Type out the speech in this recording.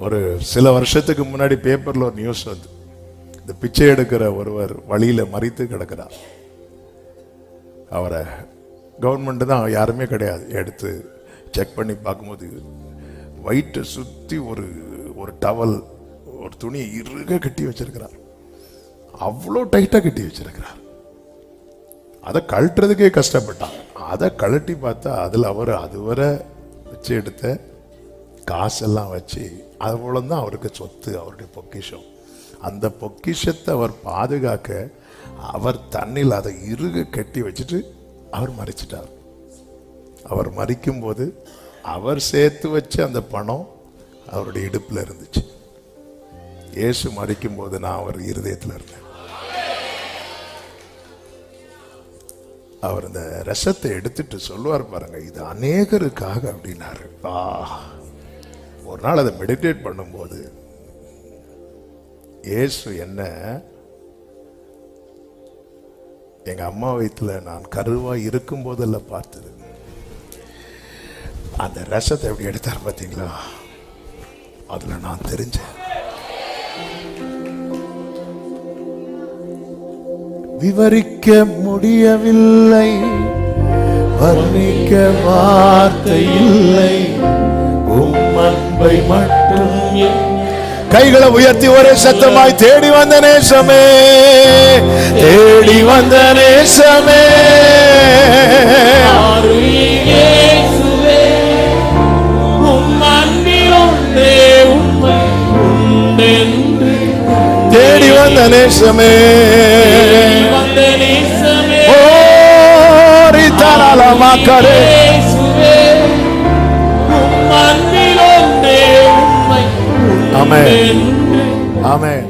ஒரு சில வருஷத்துக்கு முன்னாடி பேப்பர்ல ஒரு நியூஸ் வந்து, இந்த பிச்சை எடுக்கிற ஒருவர் வழியில மறித்து கிடக்கிறார். அவரை கவர்மெண்ட் தான், யாருமே கிடையாது, எடுத்து செக் பண்ணி பார்க்கும்போது வயிற்றை சுற்றி ஒரு டவல், ஒரு துணி இறுக கட்டி வச்சிருக்கிறார். அவ்வளோ டைட்டாக கட்டி வச்சிருக்கிறார். அதை கழட்டுறதுக்கே கஷ்டப்பட்டாங்க. அதை கழட்டி பார்த்தா அதில் அவர் அதுவரை வச்சு எடுத்த காசெல்லாம் வச்சு, அவ்வளோதான் அவருக்கு சொத்து, அவருடைய பொக்கிஷம். அந்த பொக்கிஷத்தை அவர் பாதுகாக்க அவர் தண்ணியில் அதை இறுக கட்டி வச்சுட்டு அவர் மறிச்சிட்டார். அவர் மறிக்கும் போது அவர் சேர்த்து வச்ச அந்த பணம் அவருடைய இடுப்பில் இருந்துச்சு. இயேசு மறிக்கும் போது நான் அவர் இருதயத்தில் இருந்தேன். அவர் இந்த ரசத்தை எடுத்துட்டு சொல்லுவார் பாருங்க, இது அநேகருக்காக அப்படின்னாரு. ஒரு நாள் அதை மெடிடேட் பண்ணும்போது இயேசு என்ன, எங்க அம்மா வயிற்றுல நான் கருவா இருக்கும் போதெல்லாம் பார்த்தது. அந்த ரசத்தை எப்படி எடுத்தார் பார்த்தீங்களா? அதுல நான் தெரிஞ்சேன். விவரிக்க முடியவில்லை, வர்ணிக்க வார்த்தை இல்லை, உம் அன்பை மட்டும். கைகளை உயர்த்தி ஒரே சத்தமாய் தேடி வந்த நேசமே, தேடி வந்த நேசமே, தேடி வந்த நேசமே, ஓரித்தாராலமாக்கரே. ஆமென், ஆமென்.